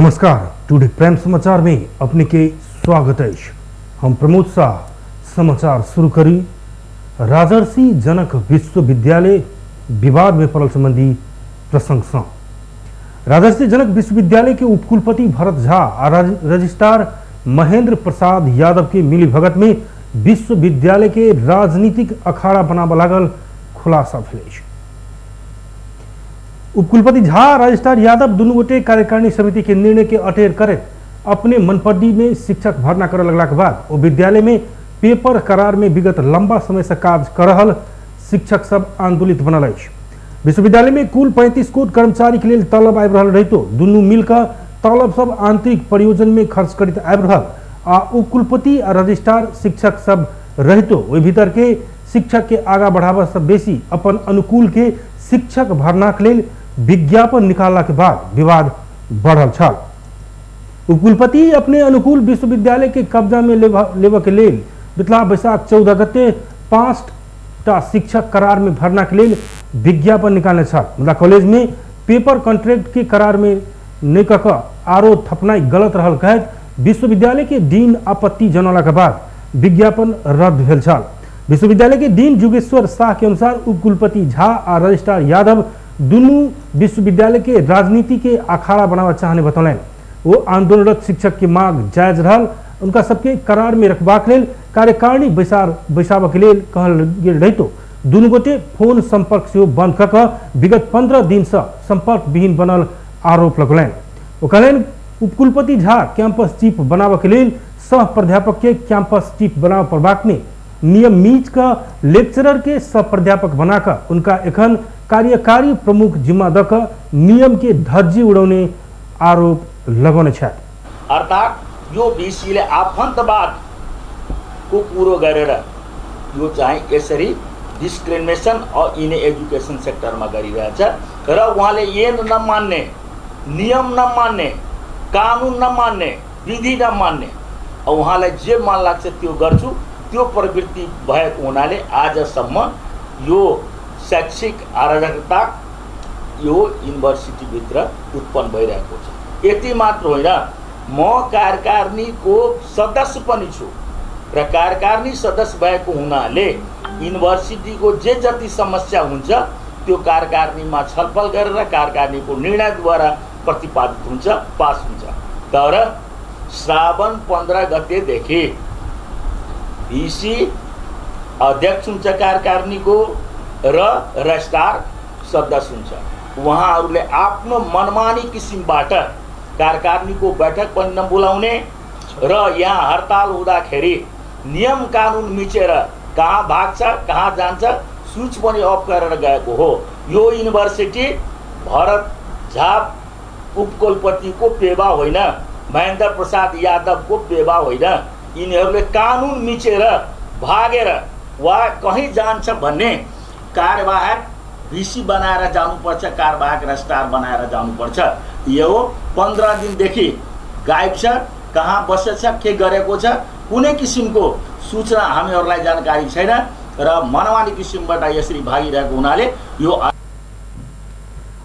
नमस्कार, today prime समाचार में अपने के स्वागत है। हम प्रमोद शाह समाचार शुरू करी। राजर्षि जनक विश्वविद्यालय विवाद में पड़ल संबंधी प्रशंसा। राजर्षि जनक विश्वविद्यालय के उपकुलपति भरत झा और रजिस्ट्रार महेंद्र प्रसाद यादव के मिलीभगत में विश्वविद्यालय के राजनीतिक अखाड़ा बनाब लागल खुलासा भेल। उपकुलपति झा रजिस्ट्रार यादव दुनू गोटे कार्यकारिणी समिति के निर्णय के अटेर करे अपने मनपट्टी में शिक्षक भर्ना करे लगला के बाद वो विद्यालय में पेपर करार में विगत लंबा समय से कार्य कर रहल शिक्षक सब आंदोलित बनल है। विश्वविद्यालय में कुल 35 कोट कर्मचारी के लिए तलब आबि रहल रहितो दुनू मिलकर तलब सब आंतरिक प्रयोजन में खर्च करते आबि रहल आ उपकुलपति आ रजिस्ट्रार शिक्षक सब रहितो ओहि भीतर के शिक्षक के आगा बढ़ावा से बेसी अपन अनुकूल के शिक्षक भरना के लिए विज्ञापन निकालला के बाद विवाद बढ़ल छल। उपकुलपति अपने अनुकूल विश्वविद्यालय के कब्जा में लेवा के लिए बितला बैसाख 14 गते 5टा शिक्षक करार में भरना के लिए विज्ञापन निकालने छल। मतलब कॉलेज में पेपर कॉन्ट्रैक्ट के करार में नहीं कह आरो थपनाई गलत रहल कहत विश्वविद्यालय के डीन आपत्ति जनौला के बाद विज्ञापन रद्द भेल छल। विश्वविद्यालय के डीन जुगेश्वर शाह के अनुसार उपकुलपति झा और रजिस्ट्रार यादव दुनू विश्वविद्यालय के राजनीति के अखाड़ा बनावा चाहने बतौलन। वो आंदोलनरत शिक्षक की मांग जायज रहल उनका सबके करार में रखबाक लेल कार्यकारिणी बैसाब के लिए कहल गेल रहितो दुनू गोटे फोन संपर्क से बंद कऽ विगत 15 दिन से संपर्क विहीन बनल आरोप लगौलन। वो कहलन उपकुलपति झा कैंपस चीफ बनाब के लिए सह प्राध्यापक के कैंपस चीफ बनाब पड़बाक में नियम मीच का लेक्चरर के सह प्राध्यापक बनाकर उनका एखन कार्यकारी प्रमुख जिम्मा द नियम के धज्जी उड़ाने आरोप लगौने छथि। अर्थात यो बीसीले आफन्तवाद को पूरो गरेर यो चाहिँ यसरी डिस्क्रिमिनेसन और इन एजुकेशन सेक्टर में गरिरहेछ र उहाँले ऐन नमान्ने, नियम नमान्ने, कानुन नमान्ने, विधि नमान्ने उहाँलाई जे मन लाग्छ त्यो गर्छु त्यो प्रवृत्ति भएको हुनाले आजसम्म यो शैक्षिक अराजकता यो युनिभर्सिटी भित्र उत्पन्न भइरहेको छ। यति मात्र होइन, म कार्यकारिणीको सदस्य पनि छु र कार्यकारिणी सदस्य भएको हुनाले युनिभर्सिटीको जे जति समस्या हुन्छ त्यो कार्यकारिणीमा छलफल गरेर कार्यकारिणीको निर्णयद्वारा प्रतिपादित हुन्छ, पास हुन्छ। तर श्रावण 15 गतेदेखि भिसी अध्यक्ष हुन्छ कार्यकारिणीको र रजिस्ट्रार सदस्य हुन्छ। उहाँहरूले आफ्नो मनमानी किसिमबाट कार्यकारिणीको बैठक पनि नबोलाउने र यहाँ हडताल हुँदाखेरि नियम कानुन मिचेर कहाँ भाग्छ कहाँ जान्छ स्विच पनि अफ गरेर गएको हो। यो युनिभर्सिटी भरत झा उपकुलपतिको पेवा होइन, महेंद्र प्रसाद यादवको पेवा होइन। यिनीहरूले कानुन मिचेर भागेर वा कहीँ जान्छ भन्ने कार्यवाहक भिसी बनाएर जानुपर्छ, कार्यवाहक रजिस्ट्रार बनाएर जानुपर्छ। यो 15 दिनदेखि गायब छ, कहाँ बसेछ, के गरेको छ कुनै किसिमको सूचना हामीहरूलाई जानकारी छैन र मनमानी किसिमबाट यसरी भागिरहेको हुनाले यो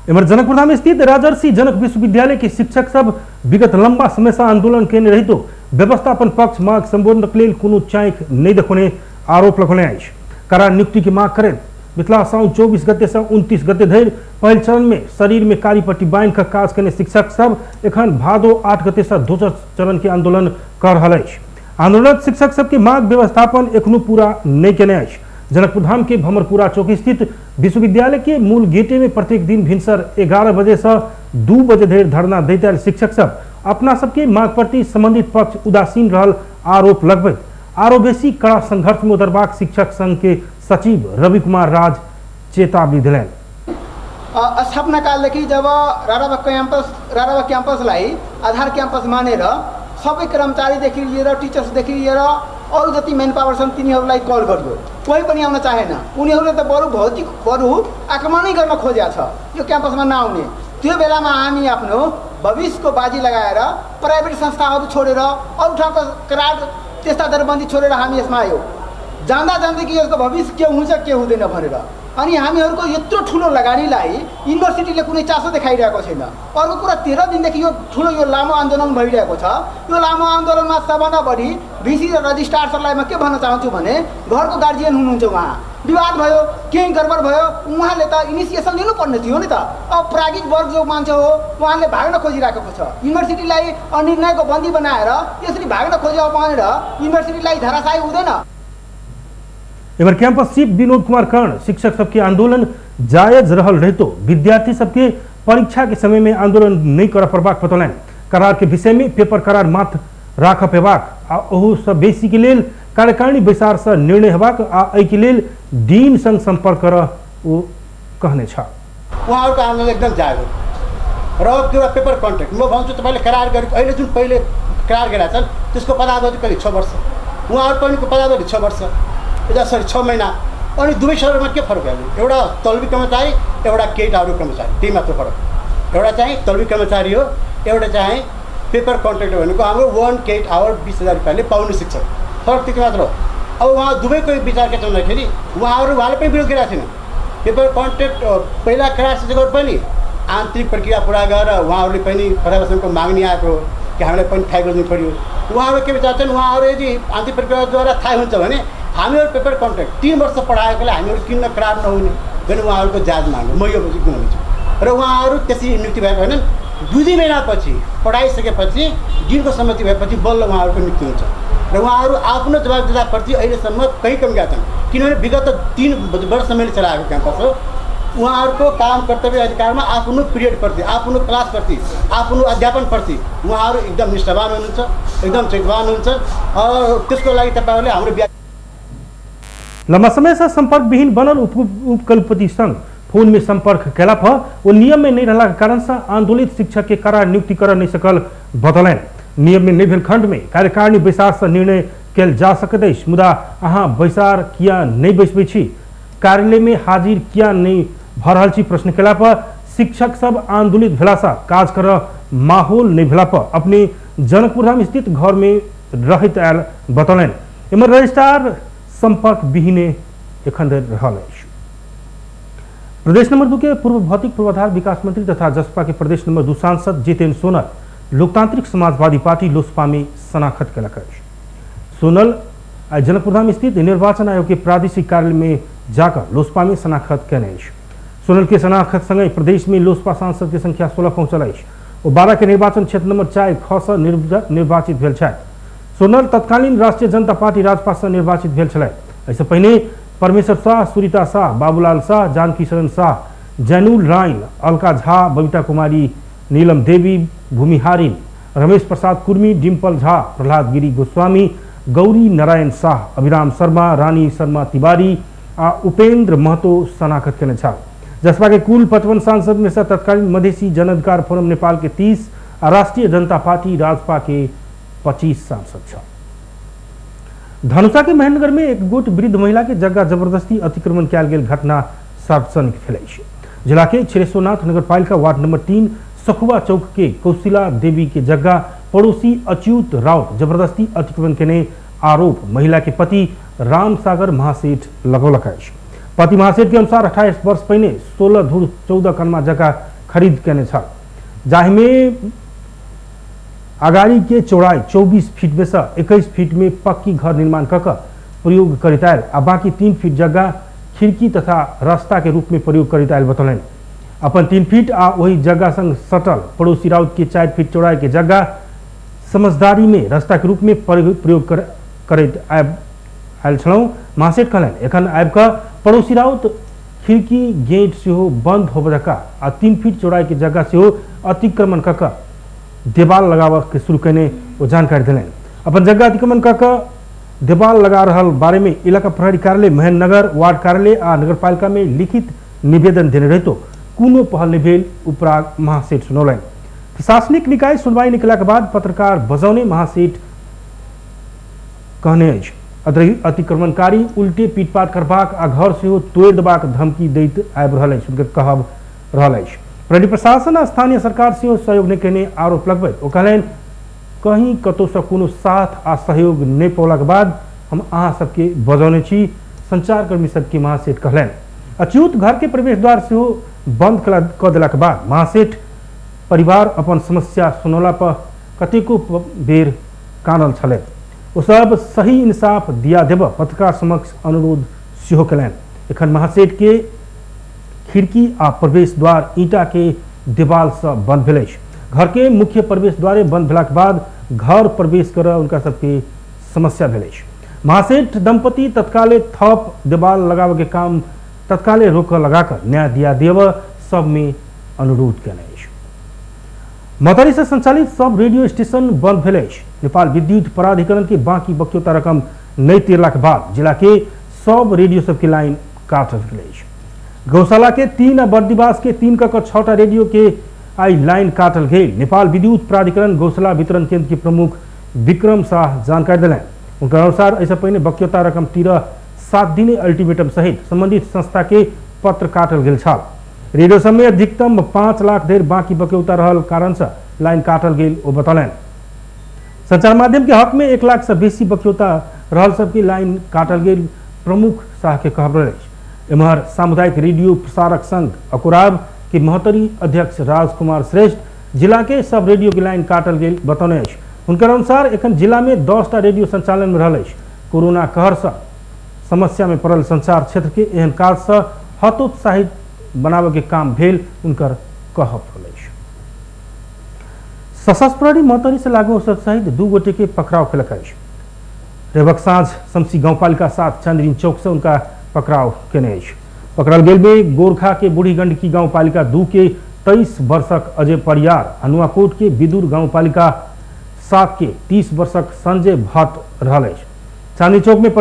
इमर जनकपुर में स्थित राजर्षि जनक विश्वविद्यालय के शिक्षक सब विगत लंबा समय से आंदोलन केने रहितो व्यवस्थापन पक्ष मांग संबोधन के लिए कोनो चाँख नहीं देखने आरोप लगौने अछि। करार नियुक्ति की मांग करें बितला साउन 24 गते से 29 गते धरि पहल चरण में शरीर में कारी पट्टी बांध कर काज करने शिक्षक सब एखन भादो 8 गते से दोसर चरण के आंदोलन कर रहल अछि। आंदोलनरत शिक्षक सबके मांग व्यवस्थापन एखनो पूरा नहीं केने अछि। जनकपुर धाम के भमरपुरा चौक स्थित विश्वविद्यालय के मूल गेटे में प्रत्येक दिन भिनसर 11 बजे से 2 बजे धरि धरना दैत शिक्षक सब अपना सबके मांग प्रति संबंधित पक्ष उदासीन रहल आरोप लगबैत आरो बेसी कड़ा संघर्ष में उतरबाक शिक्षक संघ के सचिव रवि कुमार राज चेतावनी दिलन। स्थापना कालदेखि जब रारावा क्याम्पसलाई आधार क्याम्पस मानेर सबै कर्मचारीदेखि लिएर टिचर्सदेखि लिएर अरू जति मेन पावर छन् तिनीहरूलाई कल गर्यो, कोही पनि आउन चाहेन। उनीहरूले त बरु आक्रमणै गर्न खोजेको छ यो क्याम्पसमा नआउने। त्यो बेलामा हामी आफ्नो भविष्यको बाजी लगाएर प्राइभेट संस्थाहरू छोडेर अरू ठाउँको करार त्यस्ता दरबन्दी छोडेर हामी यसमा आयो। जान्दा कि यसको भविष्य के हुन्छ के हुँदैन भनेर अनि हामीहरूको यत्रो ठुलो लगानीलाई युनिभर्सिटीले कुनै चासो देखाइरहेको छैन। अर्को कुरा 13 दिनदेखि यो ठुलो यो लामो आन्दोलन भइरहेको छ। यो लामो आन्दोलनमा सबभन्दा बढी भिसी र रजिस्ट्रार सरलाई म के भन्न चाहन्छु भने घरको गार्जियन हुनुहुन्छ, उहाँ विवाद भयो, केही गडबड भयो, उहाँले त इनिसिएसन लिनुपर्ने थियो नि त। अब प्राज्ञिक वर्ग जो मान्छे हो उहाँले भाग्न खोजिराखेको छ। युनिभर्सिटीलाई निर्णयको बन्दी बनाएर यसरी भाग्न खोज्यो भनेर युनिभर्सिटीलाई धराशायी हुँदैन। एवं कैंपस चीफ विनोद कुमार कर्ण शिक्षक सबके आंदोलन जायज रहल रहतो विद्यार्थी सबके परीक्षा के समय में आंदोलन नहीं कर पड़बाक बतौलन। करार के विषय में पेपर करार मात्र राख पेबाक आ ओहू सब बेसी के लेल कार्यकारिणी बैसार से निर्णय हेबाक आ एहि के लेल डीन संग संपर्क कर ओ कहने छ। उहाँहरूको आन्दोलन एकदम जायज हो र अब एउटा पेपर कन्ट्र्याक्ट म भन्छु तपाईले करार गरेको अहिले जुन पहिले करार गरेका छन् त्यसको पदावधि करिब 6 वर्ष, उहाँहरूको पनि पदावधि 6 वर्ष, 6 महिना। अनि दुवै शहरमा के फरक आयो? एउटा तल्बी कर्मचारी, एउटा केट आउट कर्मचारी, त्यही मात्र फरक। एउटा चाहिँ तल्बी कर्मचारी हो, एउटा चाहिँ पेपर कन्ट्र्याक्ट भनेको हाम्रो 1 केट आवर 20,000 रुपियाँले पाउने शिक्षक, फरक त्यति मात्र हो। अब उहाँ दुवैको विचार के भन्दाखेरि उहाँले पनि विरोध गरेका थिएन। पेपर कन्ट्र्याक्ट पहिला करार शिक्षकहरू पनि आन्तरिक प्रक्रिया पुरा गरेर उहाँहरूले पनि प्रशासनको माग्ने आएको कि हामीलाई पनि थाहा गर्नु पर्यो। उहाँहरू के विचार छन्, उहाँहरू यदि आन्तरिक प्रक्रियाद्वारा थाहा हुन्छ भने हामीहरू पेपर कन्ट्र्याक्ट 3 वर्ष पढाएकोले हामीहरू किन करार नहुने भने उहाँहरूको जाँच माग्नु म यो भन्छु। र उहाँहरू त्यसै नियुक्ति भएको होइनन्, 2 महिनापछि पढाइसकेपछि दिनको सम्मति भएपछि बल्ल उहाँहरूको नियुक्ति हुन्छ। र उहाँहरू आफ्नो जवाबदेताप्रति अहिलेसम्म कहीँ कमी गएका छन्, किनभने विगत 3 वर्षसम्म चलाएको क्याम्पस हो। उहाँहरूको काम कर्तव्य अधिकारमा आफ्नो पिरियडप्रति, आफ्नो क्लासप्रति, आफ्नो अध्यापनप्रति उहाँहरू एकदम निष्ठावान हुनुहुन्छ, एकदम चेतवान हुनुहुन्छ। त्यसको लागि तपाईँहरूले हाम्रो लंबा समय से संपर्क विहीन बनल उपकुलपति संघ फोन में संपर्क कैला पर वो नियम में नहीं रहला के कारण से आंदोलित शिक्षक के करार नियुक्ति कर नहीं सकल बतौलन। नियम में नहीं भेल खंड में कार्यकारिणी बैसार से निर्णय कैल जा सकत अछि, मुदा अहाँ बैसार किया नहीं बैसबे छी, कार्यालय में हाजिर किया नहीं भ रहल छी प्रश्न कैला पर शिक्षक सब आंदोलित भेला सा काज कर माहौल नहीं भेला पर अपने जनकपुर धाम स्थित घर में रहत आयल बतौलन। एमर रजिस्ट्रार संपर्क विहीने एखन रहल अछि। प्रदेश नंबर 2 के पूर्व भौतिक पूर्वाधार विकास मंत्री तथा जसपा के प्रदेश नंबर 2 सांसद जितेंद्र सोनल लोकतांत्रिक समाजवादी पार्टी लोसपा में शनाखत कयलक अछि। सोनल आज जनकपुर धाम स्थित निर्वाचन आयोग के प्रादेशिक कार्यालय में जाकर लोसपा में शनाखत कयने अछि। सोनल के शनाखत संगे प्रदेश में लोसपा सांसद के संख्या 16 पहुंचल अछि। ओ 12 के निर्वाचन क्षेत्र नंबर 4 ख से निर्वाचित भेल छथि। सोनल तत्कालीन राष्ट्रीय जनता पार्टी राजपा से निर्वाचित भेल छलथि। ऐसे पहले परमेश्वर शाह, सुरीता शाह, बाबूलाल शाह, जानकी शरण शाह, जैनुल राइन, अलका झा, बबीता कुमारी, नीलम देवी, भूमि हारिन, रमेश प्रसाद कुर्मी, डिम्पल झा, प्रहलाद गिरी गोस्वामी, गौरी नारायण शाह, अभिराम शर्मा, रानी शर्मा तिवारी आ उपेंद्र महतो शनाखत केने छल। जसपा के कुल 55 सांसद में से तत्कालीन मधेसी जन अधिकार फोरम नेपाल के 30 और राष्ट्रीय जनता पार्टी राजपा के 25 सांसद छ। धनुषा के महेंद्रगढ़ में एक गोट वृद्ध महिला के जगह जबरदस्ती अतिक्रमण कयल गेल घटना सार्वजनिक भेल। जिला के छिरेश्वरनाथ नगरपालिका वार्ड नंबर 3 सखुआ चौक के कौशिला देवी के जगह पड़ोसी अच्युत राउत जबरदस्ती अतिक्रमण केने आरोप महिला के पति राम सागर महासेठ लगौलक अछि। पति महासेठ के अनुसार 28 वर्ष पहले 16 धूर 14 कनमा जगह खरीद केने छल, जाहि में अगाड़ी के चौड़ाई 24 फीट में से 21 फीट में पक्की घर निर्माण कर प्रयोग करित आयल आ बाकी 3 फीट जगह खिड़की तथा रास्ता के रूप में प्रयोग करित आयल बतौलन। अपन 3 फीट आ वही जगह संग सटल पड़ोसी राउत के 4 फीट चौड़ाई के जगह समझदारी में रास्ता के रूप में प्रयोग करैत आयल छलौं। महासेठ कहलन एखन आबि कऽ पड़ोसी राउत खिड़की गेट सेहो बंद होबऽ आ 3 फीट चौड़ाई के जगह सेहो अतिक्रमण कऽ देवाल लगाव के शुरू करने वो जानकारी दिलन। अपन जगह अतिक्रमण कर देवाल लगा रहल बारे में इलाका प्रहरी कार्यालय महेंद्रनगर वार्ड कार्यालय आ नगरपालिका में लिखित निवेदन देने रहितो कोनो पहल नहीं भेल उपराग महासेठ सुनौलन। प्रशासनिक निकाय सुनवाई निकला के बाद पत्रकार बजौने महासेठ कहने अतिक्रमणकारी उल्टे पीटपाट करबाक आ घर सेहो तोड़ देबाक धमकी दैत आबि रहल अछि। हुनकर कहब रहल अछि प्रहरी प्रशासन आ स्थानीय सरकार से सहयोग नहीं करने आरोप लगबैत ओ कहलन कहीं कतौ से कोनो साथ आ सहयोग नहीं पौला के बाद हम अहाँ सबके बजौने छी। संचारकर्मी सबके महासेठ कहलन अच्युत घर के प्रवेश द्वार से बंद कर दिला के बाद महासेठ परिवार अपन समस्या सुनौला पर कतेको बेर कानल छले। ओ सब सही इंसाफ दिया देब पत्रकार समक्ष अनुरोध सेहो कयलनि। एखन महासेठ के खिड़की आ प्रवेश द्वार ईंटा के दीवाल से बंद भेल अछि। घर के मुख्य प्रवेश द्वारे बंद भेला के बाद घर प्रवेश कर उनका सबके समस्या भेल अछि। महासेठ दंपति तत्काले थप दीवाल लगावे के काम तत्काले रोक लगाकर न्याय दिया देव सब में अनुरोध कयलनि अछि। मोहतरी से संचालित सब रेडियो स्टेशन बंद भेल अछि। नेपाल विद्युत प्राधिकरण के बाकी बक्यौता रकम नहीं तिरला के बाद जिला के सब रेडियो सबके लाइन काटल गेल अछि। गौशाला के 3 आ बर्दिवास के 3 क 6टा रेडियो के आई लाइन काटल गेल। नेपाल विद्युत प्राधिकरण गौशाला वितरण केंद्र के प्रमुख विक्रम शाह जानकारी दिले। उनका अनुसार ऐसा पहले बक्यौता रकम 7 दिने अल्टीमेटम सहित संबंधित संस्था के पत्र काटल गेल छल। रेडियो सब में अधिकतम 5 लाख देर बाकी बक्यौता रहल कारण से लाइन काटल गेल ओ बतौलन। संचार माध्यम के हक में 1 लाख से बेसी बक्यौता रहल सबकी लाइन काटल गेल प्रमुख शाह के कहब अछि। एम्हर सामुदायिक रेडियो प्रसारक संघ अकुराब के महतरी अध्यक्ष राजकुमार श्रेष्ठ जिला के सब रेडियो की लाइन काटल गेल बतौने अछि। उनकर अनुसार एखन जिला में 10टा रेडियो संचालन में रहल अछि। कोरोना कहर से समस्या में पड़ल संचार क्षेत्र के एहन काज से हतोत्साहित बनावे के काम भेल उनकर कहब अछि। सशस्त्र प्रहरी महतरी से लागू औषध सहित 2 गोटे के पकड़ाव केलक अछि। रेवक साँझ शमसी गांवपालिका 7 चंद्रीन चौक से उनका पकड़ाव केने अछि। पकड़ल गेल में गोरखा के बूढ़ी गंडकी गांवपालिका 2 के 23 वर्षक अजय परियार, अनुआकोट के विदुर गांवपालिका 7 के 30 वर्षक संजय भट्ट रहल अछि। चांदनी चौक में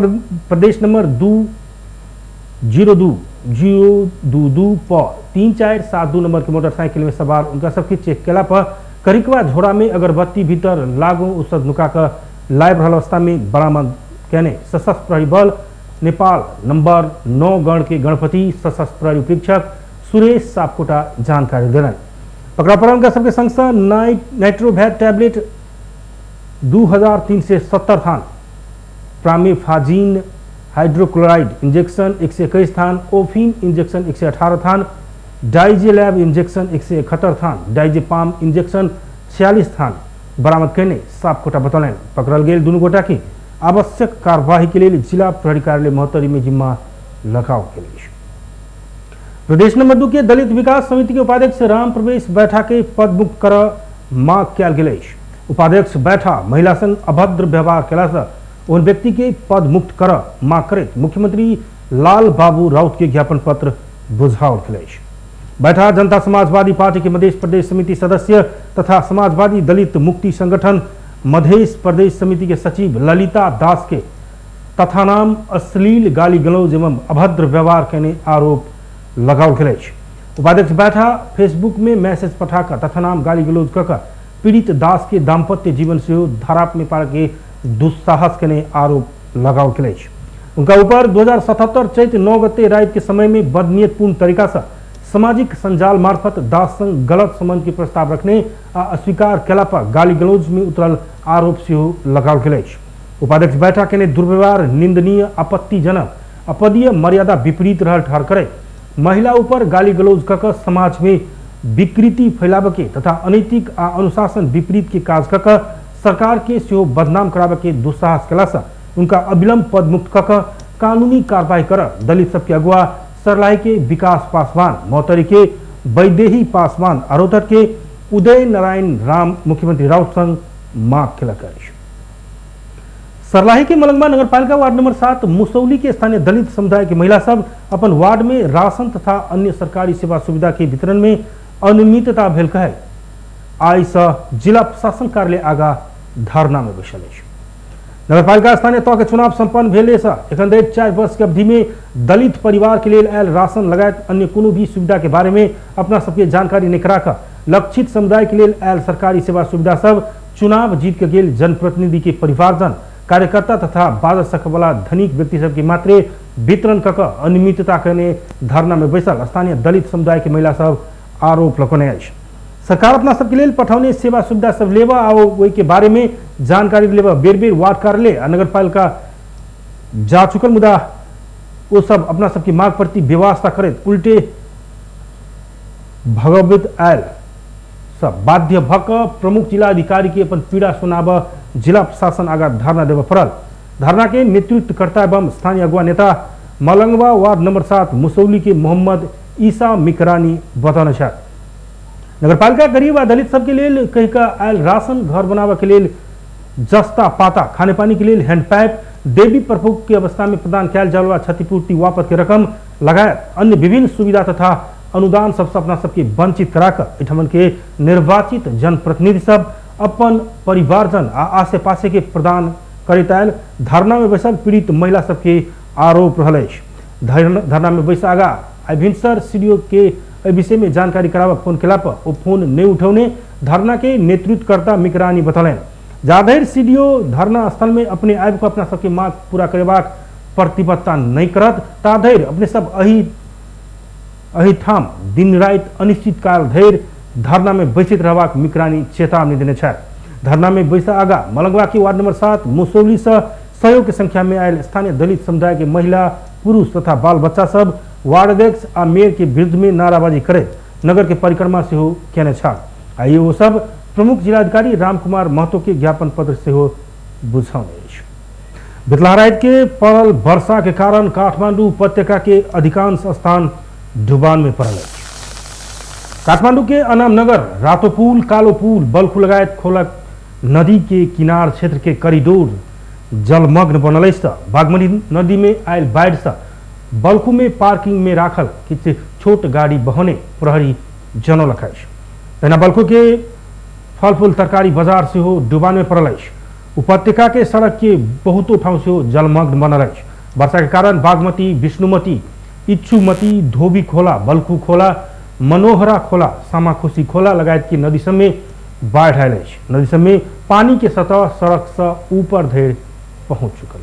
प्रदेश नंबर 202 पर 3472 नंबर के मोटरसाइकिल में सवार उनका सबके चेक केला पर करिकवा झोड़ा में अगरबत्ती भीतर लागू औषध नुका कर लाइव रहल अवस्था में बरामद केने सशस्त्र प्रहरी बल नेपाल नंबर 9 गण के गणपति सशस्त्र प्रहरी उपरीक्षक सुरेश सापकोटा जानकारी दिलन। पकड़ा पड़ल उनका सबके संस्था नाइट्रोवैट टैबलेट 2370 थान, प्रामेफाजिन हाइड्रोक्लोराइड इंजेक्शन 121 थान, ओफिन इंजेक्शन 118 थान, डाइजेलैब इंजेक्शन 171 थान, डाइजेपाम इंजेक्शन 46 थान बरामद करने सापकोटा बतौलन। पकड़ल गेल दुनू गोटा की आवश्यक कार्यवाही के लिए जिला प्रहरी कार्यालय महतरी में जिम्मा लगाओ के लिए। प्रदेश नंबर 2 के दलित विकास समिति के उपाध्यक्ष राम प्रवेश बैठा के पद मुक्त कर मांग कयल गेल अछि। उपाध्यक्ष बैठा महिला संग अभद्र व्यवहार केला से उन व्यक्ति के पद मुक्त कर मांग करैत मुख्यमंत्री लाल बाबू राउत के ज्ञापन पत्र बुझाओल गेल अछि। बैठा जनता समाजवादी पार्टी के मध्य प्रदेश समिति सदस्य तथा समाजवादी दलित मुक्ति संगठन मध्य प्रदेश समिति के सचिव ललिता दास के तथा नाम अश्लील गाली गलौज एवं अभद्र व्यवहार करने आरोप लगाओल गेल अछि। उपाध्यक्ष बैठा फेसबुक में मैसेज पठाकर तथा नाम गाली गलौज कर पीड़ित दास के दाम्पत्य जीवन से धाराप में पार के दुस्साहस करने आरोप लगाओल गेल अछि। उनका ऊपर 2077 चैत 9 गते रात के समय में बदनीयतपूर्ण तरीका से सामाजिक संजाल मार्फत दास संग गलत संबंध के प्रस्ताव रखने आ अस्वीकार केला पर गाली गलौज में उतरल आरोप से लगाओल गेल अछि। उपाध्यक्ष बैठा के दुर्व्यवहार निंदनीय आपत्तिजनक अपदीय मर्यादा विपरीत रहल ठहर करे महिला ऊपर गाली गलौज कर समाज में विकृति फैलावे के तथा अनैतिक आ अनुशासन विपरीत के काज कर सरकार के सेहो बदनाम करावे के दुस्साहस केला से उनका अविलंब पद मुक्त कर कानूनी कार्रवाई कर दलित सबके अगुआ सरलाई के विकास पासवान, मोहतरी के वैदेही पासवान, अरोतर के उदय नारायण राम मुख्यमंत्री राउत संग मांग केलक अछि। सरलाही के मलंगवा नगरपालिका वार्ड नंबर 7 मुसौली के स्थानीय दलित समुदाय के महिला सब अपन वार्ड में राशन तथा अन्य सरकारी सेवा सुविधा के वितरण में अनियमितता भेल कहे आई से जिला प्रशासन कार्यालय आगा धरना में बैसल अछि। नगरपालिका स्थानीय तह के चुनाव संपन्न भेले से एखन धरि 4 वर्ष के अवधि में दलित परिवार के लिए आयल राशन लगायत अन्य कोनो भी सुविधा के बारे में अपना सबके जानकारी नहीं कराकर लक्षित समुदाय के लिए आयल सरकारी सेवा सुविधा सब चुनाव जीत के गेल जनप्रतिनिधि के परिवारजन, कार्यकर्ता तथा बादल सख वाला धनिक व्यक्ति सबके मात्रे वितरण कर अनियमितता करने धरना में बैसल स्थानीय दलित समुदाय के महिला सब आरोप लगौने अछि। सरकार अपना सबके लिए पठौने सेवा सुविधा सब लेवा आ ओहि के बारे में जानकारी लेवा बेर बेर वार्ड कार्यालय आ नगरपालिका जा चुकल मुदा वो सब अपना सबकी मांग प्रति व्यवस्था करे उल्टे भगवत आयल सब बाध्य भक प्रमुख जिला अधिकारी की अपन पीड़ा सुनाब जिला प्रशासन आगा धरना देव पड़ल। धरना के नेतृत्वकर्ता एवं स्थानीय अगुवा नेता मलंगवा वार्ड नंबर 7 मुसौली के मोहम्मद ईसा मिकरानी बताना चाहत नगरपालिका गरीब आ दलित सबके लिए कहीं का आयल राशन घर बनावे के लिए जस्ता पाता खाने पानी के लिए हैंडपाइप देवी प्रभुक की अवस्था में प्रदान किया जावा क्षतिपूर्ति वापस के रकम लगायत अन्य विभिन्न सुविधा तथा अनुदान सबसे अपना सबके वंचित कराकर इठमन के निर्वाचित जनप्रतिनिधि सब अपन परिवारजन आ आसे पासे के प्रदान करित आयल। धरना में बैसल पीड़ित महिला सबके आरोप रहल। धरना में बैस आगा भिनसर सीडीओ के विषय में जानकारी करावा फोन केला पर वो फोन नहीं उठौने धरना के नेतृत्वकर्ता मिकरानी बतौलन। जाधर सीडीओ धरना स्थल में अपने आयब को अपना सबके मांग पूरा करेबाक प्रतिबद्धता नहीं करत ताधर अपने सब अही ठाम दिन रात अनिश्चित काल धैर्य धरना में बैसित रहबाक मिकरानी चेतावनी देने छा। धरना में बैसा आगा मलंगवा की वार्ड नंबर 7 मुसौली से सहयोग की संख्या में आयल स्थानीय दलित समुदाय के महिला पुरुष तथा बाल बच्चा सब वार्ड अध्यक्ष आ मेयर के विरुद्ध में नाराबाजी करे नगर के परिक्रमा से हो कहने छा। आइए वो सब प्रमुख जिलाधिकारी रामकुमार महतो के ज्ञापन पत्र से हो बुझाउने। बेतलहराइत के पड़ल वर्षा के कारण काठमांडू उपत्यका के अधिकांश स्थान डुबान में पड़ल। काठमांडू के अनाम नगर रातो पुल कालो पुल बल्खु लगायत खोलक नदी के किनार क्षेत्र के कॉरिडोर जलमग्न बनल। बागमती नदी में आयल बाढ़ से बल्खु में पार्किंग में राखल किछ छोट गाड़ी बहने प्रहरी जनौल। तेना बल्खु के फल फूल तरकारी बाजार से हो डुबान में पड़ल। उपत्यका के सड़क के बहुतों ठाव से हो जलमग्न बनल। वर्षा के कारण बागमती विष्णुमती इच्छुमती धोबी खोला बल्खु खोला मनोहरा खोला सामाखुशी खोला लगायत की नदी सब में बाढ़ आयल। नदी सब में पानी के सतह सड़क से ऊपर धैर पहुंच चुकल।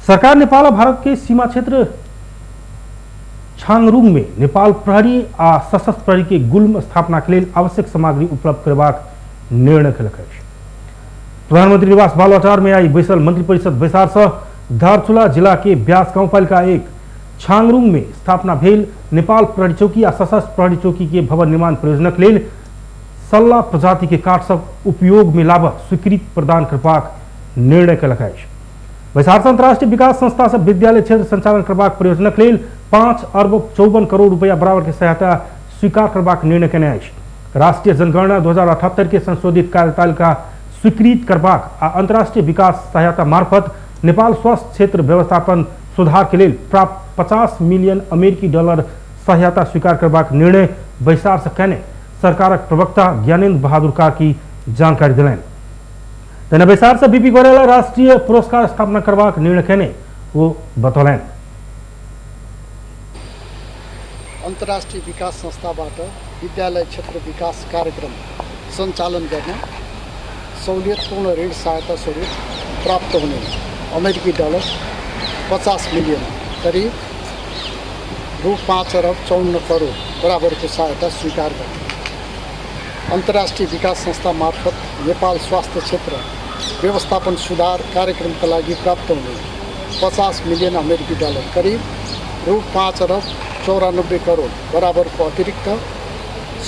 सरकार नेपाल भारत के सीमा क्षेत्र छांगरुंग में नेपाल प्रहरी आ सशस्त्र प्रहरी के गुल्म स्थापना के लिए आवश्यक सामग्री उपलब्ध करबाक निर्णय कलक। प्रधानमंत्री निवास बालवाटार में आई बैसल मंत्रिपरिषद बैसार से धारचूला जिला के ब्यास गांवपालिका 1 छांगरुंग में स्थापना भेल नेपाल प्रहरी चौकी आ सशस्त्र प्रहरी चौकी के भवन निर्माण परियोजना के लिए सल्ला प्रजाति के काठ सब उपयोग में लाभ स्वीकृति प्रदान करबाक निर्णय कलक। बैसार से अंतर्राष्ट्रीय विकास संस्था से विद्यालय क्षेत्र संचालन करबाक परियोजना के लिए 5 अरब 54 करोड़ रुपया बराबर के सहायता स्वीकार करबाक निर्णय कने। राष्ट्रीय जनगणना 2078 के संशोधित कार्यतालिका स्वीकृत करबाक आ अंतर्राष्ट्रीय विकास सहायता मार्फत नेपाल स्वास्थ्य क्षेत्र व्यवस्थापन सुधार के लिए प्राप्त 50 मिलियन अमेरिकी डॉलर सहायता स्वीकार करबाक निर्णय बैसार से कहने सरकारक प्रवक्ता ज्ञानेन्द्र बहादुर कार्की जानकारी दिलन। तेना बैसार से बीपी गोरेला राष्ट्रीय पुरस्कार स्थापना करबाक निर्णय कहने वो बतौलन। अंतर्राष्ट्रीय विकास संस्थाबाट विद्यालय क्षेत्र विकास कार्यक्रम सञ्चालन गर्न सहुलियतपूर्ण ऋण सहायता स्वरूप प्राप्त हुने अमेरिकी डलर 50 मिलियन करीब रु 5 अरब 54 करोड़ बराबरको सहायता स्वीकार गर्ने अंतर्राष्ट्रीय विकास संस्था मार्फत नेपाल स्वास्थ्य क्षेत्र व्यवस्थापन सुधार कार्यक्रमका लागि प्राप्त हुने 50 मिलियन अमेरिकी डलर करीब रु 5 अरब 94 करोड़ बराबरको अतिरिक्त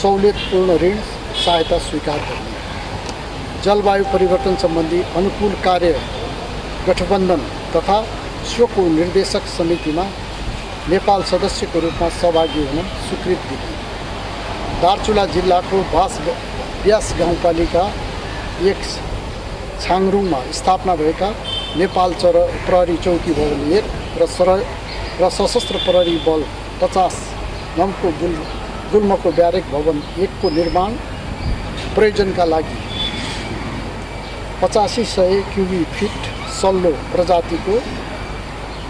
सहुलियतपूर्ण ऋण सहायता स्वीकार गर्ने जलवायु परिवर्तन सम्बन्धी अनुकूल कार्य गठबन्धन तथा स्वको निर्देशक समितिमा नेपाल सदस्यको रूपमा सहभागी हुन स्वीकृति दिने दार्चुला जिल्लाको ब्यास गाउँपालिका 1 छाङरुङमा स्थापना भएका नेपाल प्रहरी चौकी भवन 1 र सशस्त्र प्रहरी बल 50 नम्बरको गुल्मको ब्यारेक भवन 1 को निर्माण प्रयोजनका लागि 8500 क्युबिक फिट सल्लो प्रजातिको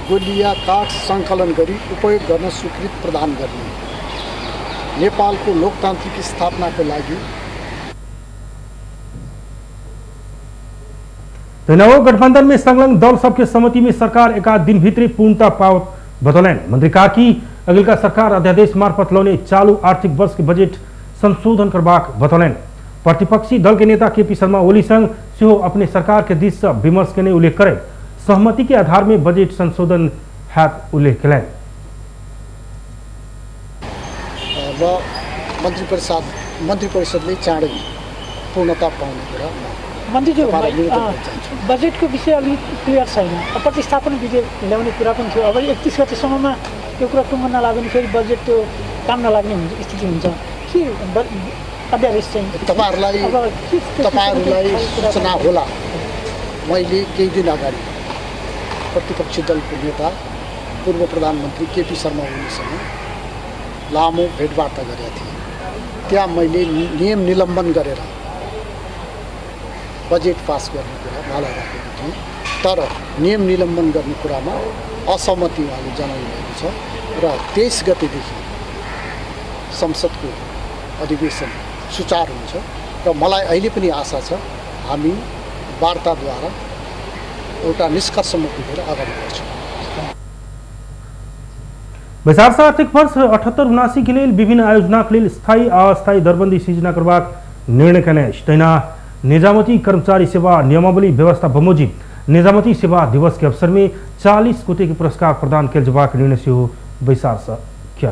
गोलिया काठ सङ्कलन गरी उपयोग गर्न स्वीकृति प्रदान गर्ने नेपालको लोकतान्त्रिक स्थापनाको लागि नव गठबंधन में संलग्न दल सबके सहमति में सरकार एकाध दिन भीतर पूर्णता पावत बतौलन। मंत्री कार्की अगिलका सरकार अध्यादेश मार्फत लौने चालू आर्थिक वर्ष के बजट संशोधन करबाक बतौलन। प्रतिपक्षी दल के नेता केपी शर्मा ओली संग सेहो अपने सरकार के दिश से विमर्श के उल्लेख करे सहमति के आधार में बजट संशोधन छात उल्लेख करें। र मन्त्री परिषदले चाँडै पूर्णता पाउने कुरा मन्त्रीज्यू बजेटको विषय अलिक क्लियर छैन। प्रतिस्थापन विधेयक ल्याउने कुरा पनि थियो। अब 31 गतेसम्ममा त्यो कुरा टुङ्गो नलाग्ने फेरि बजेट त्यो काम नलाग्ने स्थिति हुन्छ के अध्यादेश चाहिँ तपाईँहरूलाई सूचना होला। मैले केही दिन अगाडि प्रतिपक्षी दलको नेता पूर्व प्रधानमन्त्री केपी शर्मा ओलीसँग लामो भेटवार्ता गरेका थिएँ। त्यहाँ मैले नियम निलम्बन गरेर बजेट पास गर्ने कुरा उहाँलाई राखेको थिएँ। तर नियम निलम्बन गर्ने कुरामा असहमति उहाँले जनाउनु भएको छ र 23 गतेदेखि संसदको अधिवेशन सुचारू हुन्छ र मलाई अहिले पनि आशा छ हामी वार्ताद्वारा एउटा निष्कर्षमा पुगेर अगाडि बढ्छौँ। वैशाख आर्थिक वर्ष 78-79 के लिए विभिन्न आयोजना के लिए स्थायी अस्थायी दरबंदी सिर्जना करवाक निर्णय कने तैना निजामती कर्मचारी सेवा नियमावली व्यवस्था बमोजिब निजामती सेवा दिवस के अवसर में 40 कोटि के पुरस्कार प्रदान किया जवाक निर्णय से हो वैशाख किया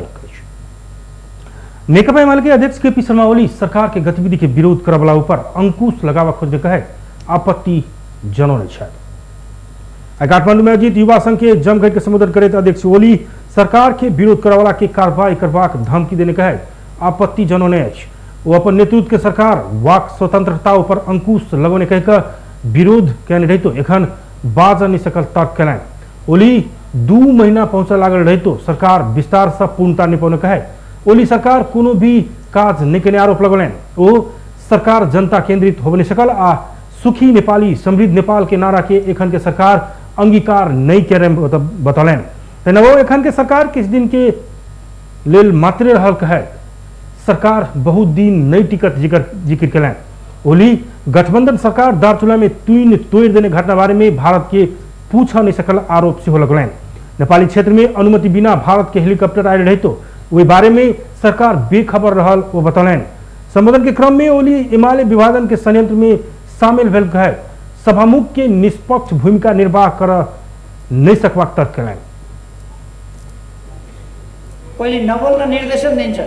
नेकपा एमाले के अध्यक्ष केपी शर्मा ओली सरकार के गतिविधि के विरोध करवला ऊपर अंकुश लगावा खोजने कहे आपत्ति जनाउने छन्। काठमाडौँ में आयोजित युवा संघ के जमघट के संबोधन करे अध्यक्ष ओली सरकार के विरोध करवाला के कार्रवाई करवाक धमकी देने कहे आपत्ति जनाउने वो अपन नेतृत्व के सरकार वाक स्वतंत्रता ऊपर अंकुश लगाने कहकर विरोध कहने रही तो एखन बाज नहीं सकल तर्क कैलान। ओली 2 महीना पहुंचा लागल रही तो सरकार विस्तार से पूर्णता नहीं पाने कहे ओली सरकार कोनो भी काज नहीं करने आरोप लगौलन। वो सरकार जनता केंद्रित हो नहीं सकल आ सुखी नेपाली समृद्ध नेपाल के नारा के एखन के सरकार अंगीकार नहीं करे बतौलन। वो एखन के सरकार किस दिन के लेल मात्र रहल कहे सरकार बहुत दिन नई टिकट जिक्र कैलन। ओली गठबंधन सरकार दार्चुला में तुइन तोड़ देने घटना बारे में भारत के पूछ नहीं सकल आरोप से हो लगौलन। नेपाली क्षेत्र में अनुमति बिना भारत के हेलीकॉप्टर आए रहे तो वे बारे में सरकार बेखबर रहल वो बतौलन। संबोधन के क्रम में ओली एमाले विभाजन के षड्यंत्र में शामिल भेल कहे सभामुख के निष्पक्ष भूमिका निर्वाह कर नहीं सकवाक तर्क कैलन। पहिले नबोल्न निर्देशन दिन्छ,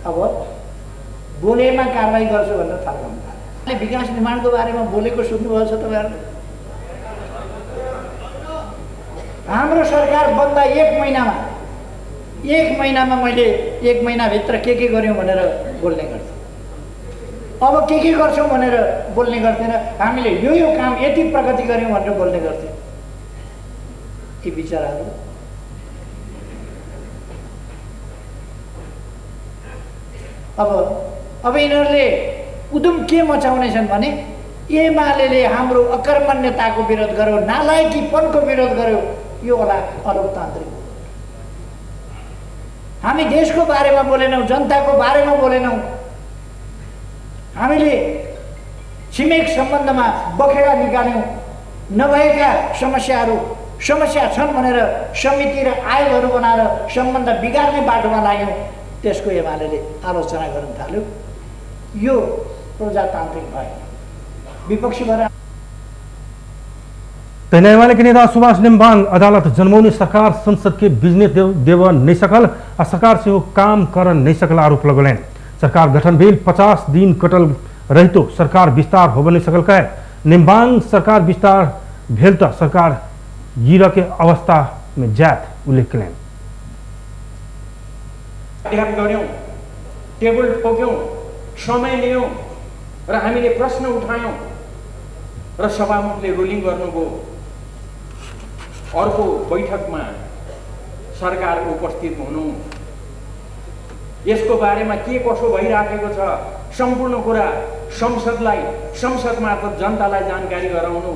अब बोलेमा कारबाही गर्छु भनेर थाल्नु। विकास निर्माणको बारेमा बोलेको सुन्नुभएको छ तपाईँहरूले? हाम्रो सरकार बन्दा 1 महिनामा मैले 1 महिनाभित्र के गर्यौँ भनेर बोल्ने गर्थेँ। अब के गर्छौँ भनेर बोल्ने गर्थेन। हामीले यो काम यति प्रगति गर्यौँ भनेर बोल्ने गर्थ्यौँ। यी विचारहरू अब यिनीहरूले उद्यम के मचाउनेछन् भने एमाले हाम्रो अकर्मण्यताको विरोध गर्यो, नालायकीपनको विरोध गर्यो। यो होला अलोकतान्त्रिक। हामी देशको बारेमा बोलेनौँ, जनताको बारेमा बोलेनौँ। हामीले छिमेक सम्बन्धमा बखेडा निकाल्यौँ। नभएका समस्या छन् भनेर समिति र आयोगहरू बनाएर सम्बन्ध बिगार्ने बाटोमा लाग्यौँ। त्यसको एमाले आलोचना गर्न थाल्यो। यो प्रजातान्त्रिक भयो। विपक्षी भएर तैना एमाले के नेता सुभाष नेम्बाङ अदालत जन्माउने सरकार संसद के बिजनेस देव नहीं सकल आ सरकार से वो काम कर नहीं सकल आरोप लगौलन। सरकार गठन भेल 50 दिन कटल रही तो सरकार विस्तार हो नहीं सकल कहे नेम्बाङ सरकार विस्तार भेल तो सरकार गिर के अवस्था में जात उल्लेख करें। अध्ययन गर्यौं, टेबल ठोक्यौं, समय लियौं र हामीले प्रश्न उठायौं र सभामुखले रुलिङ गर्नुभयो। अर्को बैठकमा सरकार उपस्थित हुनु, यसको बारेमा के कसो भइराखेको छ सम्पूर्ण कुरा संसदलाई संसद मार्फत जनतालाई जानकारी गराउनु,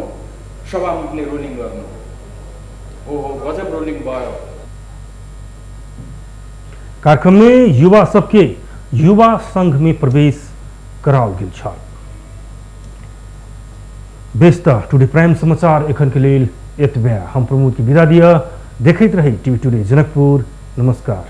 सभामुखले रुलिङ गर्नु। हो गजब रुलिङ भयो। कार्यक्रम में युवा सबके युवा संघ में प्रवेश कराओ गेल छल। व्यस्त टुडे प्राइम समाचार एखन के लिए एतबे हम प्रमोद की विदा दिया। देखते रही टीवी टुडे जनकपुर। नमस्कार।